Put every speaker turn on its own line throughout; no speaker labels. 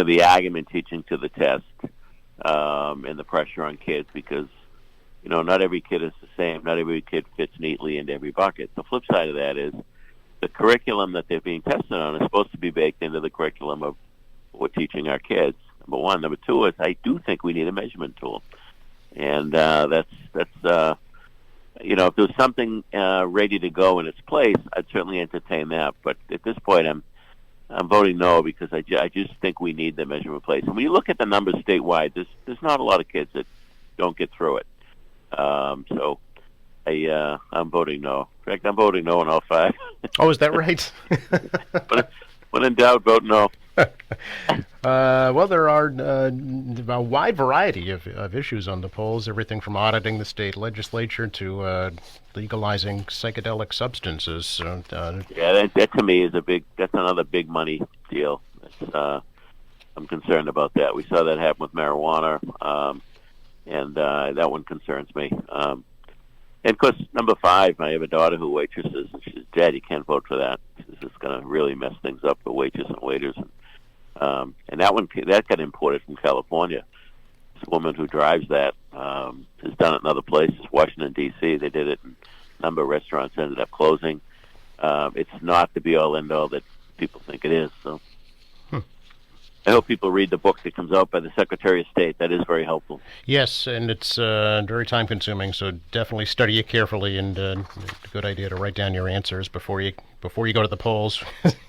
the argument teaching to the test, and the pressure on kids because, not every kid is the same. Not every kid fits neatly into every bucket. The flip side of that is the curriculum that they're being tested on is supposed to be baked into the curriculum of what we're teaching our kids. Number one. Number two is I do think we need a measurement tool. And if there's something ready to go in its place, I'd certainly entertain that. But at this point, I'm voting no because I just think we need the measurement place. And when you look at the numbers statewide, there's not a lot of kids that don't get through it. So I'm voting no. In fact, I'm voting no on all five.
Oh, is that right?
But when in doubt, vote no.
Well, there are a wide variety of issues on the polls, everything from auditing the state legislature to legalizing psychedelic substances.
Yeah, that to me is that's another big money deal. I'm concerned about that. We saw that happen with marijuana, and that one concerns me. And of course, number 5, I have a daughter who waitresses, and she's dead. You can't vote for that. This is going to really mess things up for waitresses and waiters. And that got imported from California. This woman who drives that has done it in other places. Washington, D.C., they did it, and a number of restaurants ended up closing. It's not the be-all, end-all that people think it is. So I hope people read the book that comes out by the Secretary of State. That is very helpful.
Yes, and it's very time-consuming, so definitely study it carefully, and a good idea to write down your answers before you go to the polls.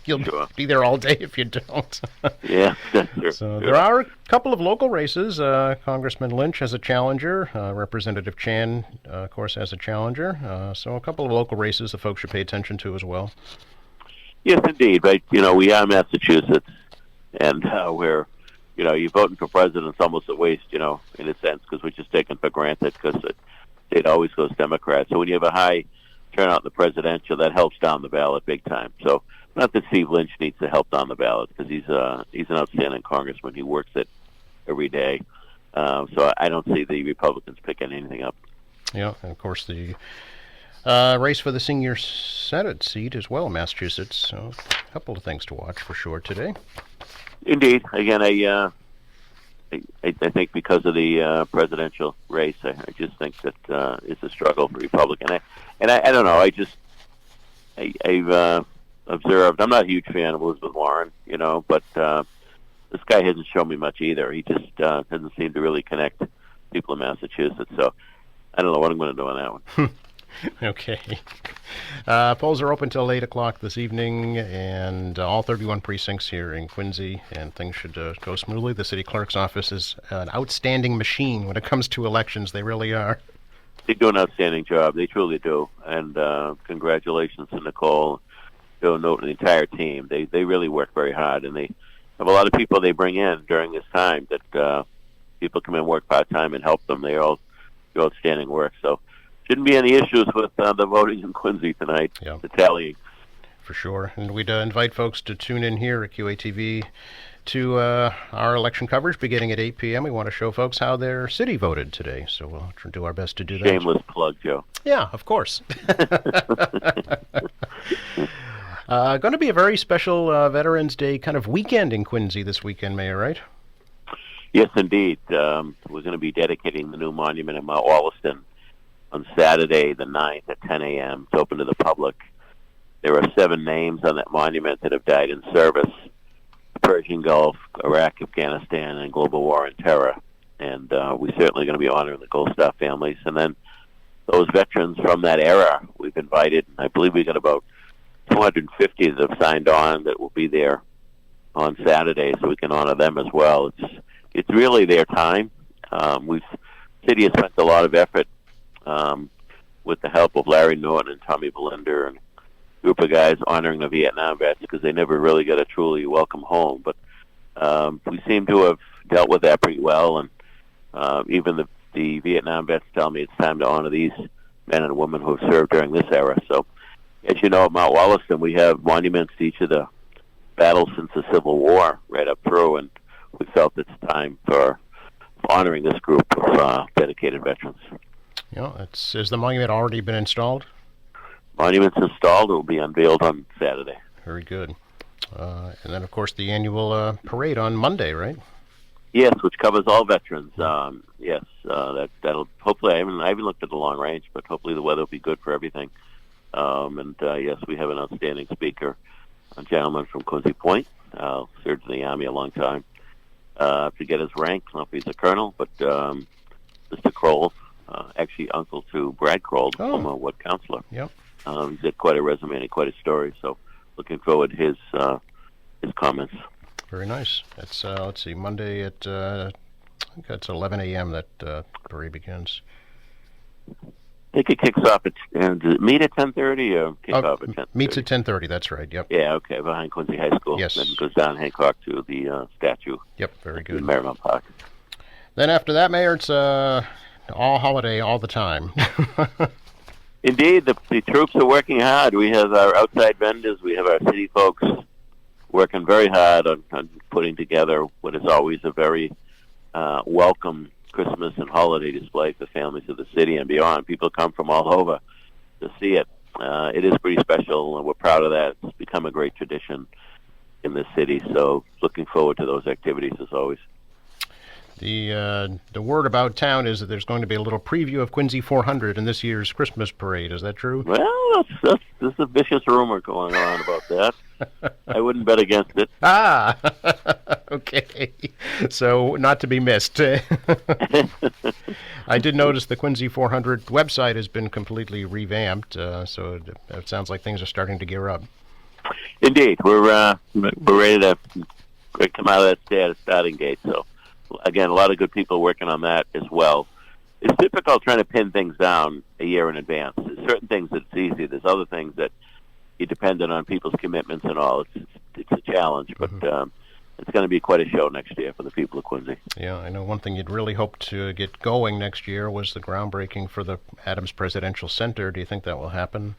You'll be there all day if you don't.
Yeah, sure.
So there are a couple of local races. Congressman Lynch has a challenger. Representative Chan, of course, has a challenger. So a couple of local races that folks should pay attention to as well.
Yes, indeed. But, we are Massachusetts. And where, you're voting for president's almost a waste, in a sense, because we're just taken for granted because the state always goes Democrat. So when you have a high turnout in the presidential, that helps down the ballot big time. So not that Steve Lynch needs to help down the ballot because he's an outstanding congressman. He works it every day. So I don't see the Republicans picking anything up.
Yeah, and of course the race for the senior Senate seat as well in Massachusetts. So a couple of things to watch for sure today.
Indeed. Again, I think because of the presidential race, I just think that it's a struggle for Republican. I don't know. I've observed. I'm not a huge fan of Elizabeth Warren, but this guy hasn't shown me much either. He just doesn't seem to really connect people in Massachusetts. So I don't know what I'm going to do on that one.
Okay. Polls are open till 8 o'clock this evening, and all 31 precincts here in Quincy, and things should go smoothly. The city clerk's office is an outstanding machine when it comes to elections. They really are.
They do an outstanding job. They truly do. And congratulations to Nicole, Joe Note, and the entire team. They really work very hard, and they have a lot of people they bring in during this time that people come in and work part-time and help them. They all do outstanding work. So shouldn't be any issues with the voting in Quincy tonight, the tallying.
For sure. And we'd invite folks to tune in here at QATV to our election coverage beginning at 8 p.m. We want to show folks how their city voted today, so we'll do our best to do that.
Shameless plug, Joe.
Yeah, of course. Going to be a very special Veterans Day kind of weekend in Quincy this weekend, Mayor, right?
Yes, indeed. We're going to be dedicating the new monument in Mount Wollaston on Saturday the 9th at 10 a.m. It's open to the public. There are 7 names on that monument that have died in service: the Persian Gulf, Iraq, Afghanistan, and global war on terror. And we're certainly going to be honoring the Gold Star families. And then those veterans from that era we've invited. I believe we got about 250 that have signed on that will be there on Saturday, so we can honor them as well. It's really their time. The city has spent a lot of effort with the help of Larry Norton and Tommy Belinder and a group of guys honoring the Vietnam vets because they never really got a truly welcome home. But we seem to have dealt with that pretty well, and even the Vietnam vets tell me it's time to honor these men and women who have served during this era. So, as you know, at Mount Wollaston, we have monuments to each of the battles since the Civil War right up through, and we felt it's time for honoring this group of dedicated veterans.
Yeah, has the monument already been installed?
Monument's installed. It will be unveiled on Saturday.
Very good. And then, of course, the annual parade on Monday, right?
Yes, which covers all veterans. Yes, that'll hopefully. I haven't looked at the long range, but hopefully the weather will be good for everything. And yes, we have an outstanding speaker, a gentleman from Quincy Point, served in the Army a long time. To get his rank, I don't know if he's a colonel, but Mr. Kroll, actually uncle to Brad Kroll, former Wood councilor.
Yep.
He's got quite a resume and quite a story. So, looking forward to his comments.
Very nice. It's let's see, Monday at I think it's 11 a.m. that parade begins.
I think it kicks off at. Does it meet at 10:30 or kick off at 10:30?
Meets at 10:30. That's right. Yep.
Yeah. Okay. Behind Quincy High School.
Yes.
Then goes down Hancock to the statue.
Yep. Very good.
In Merrimount Park.
Then after that, Mayor, it's all holiday all the time.
Indeed, the troops are working hard. We have our outside vendors. We have our city folks working very hard on putting together what is always a very welcome Christmas and holiday display for families of the city and beyond. People come from all over to see it. It is pretty special, and we're proud of that. It's become a great tradition in the city, so looking forward to those activities as always.
The word about town is that there's going to be a little preview of Quincy 400 in this year's Christmas parade. Is that true?
Well, there's a vicious rumor going on about that. I wouldn't bet against it.
Ah, okay. So not to be missed. I did notice the Quincy 400 website has been completely revamped, so it sounds like things are starting to gear up.
Indeed, we're ready to come out of that starting gate. So, again, a lot of good people working on that as well. It's difficult trying to pin things down a year in advance. There's certain things that's easy. There's other things that you're dependent on people's commitments and all. It's a challenge, but it's going to be quite a show next year for the people of Quincy.
Yeah, I know one thing you'd really hoped to get going next year was the groundbreaking for the Adams Presidential Center. Do you think that will happen?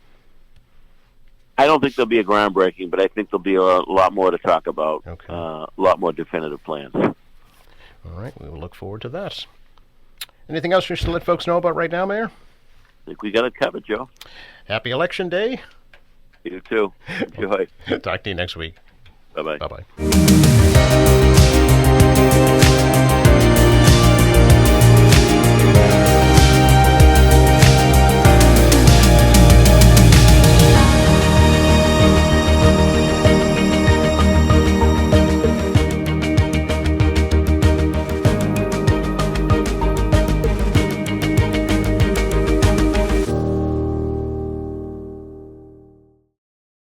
I don't think there'll be a groundbreaking, but I think there'll be a lot more to talk about,
Okay.
A lot more definitive plans.
All right, we will look forward to that. Anything else you should let folks know about right now, Mayor?
I think we got it covered, Joe.
Happy Election Day.
You too. Enjoy.
Talk to you next week.
Bye-bye.
Bye-bye.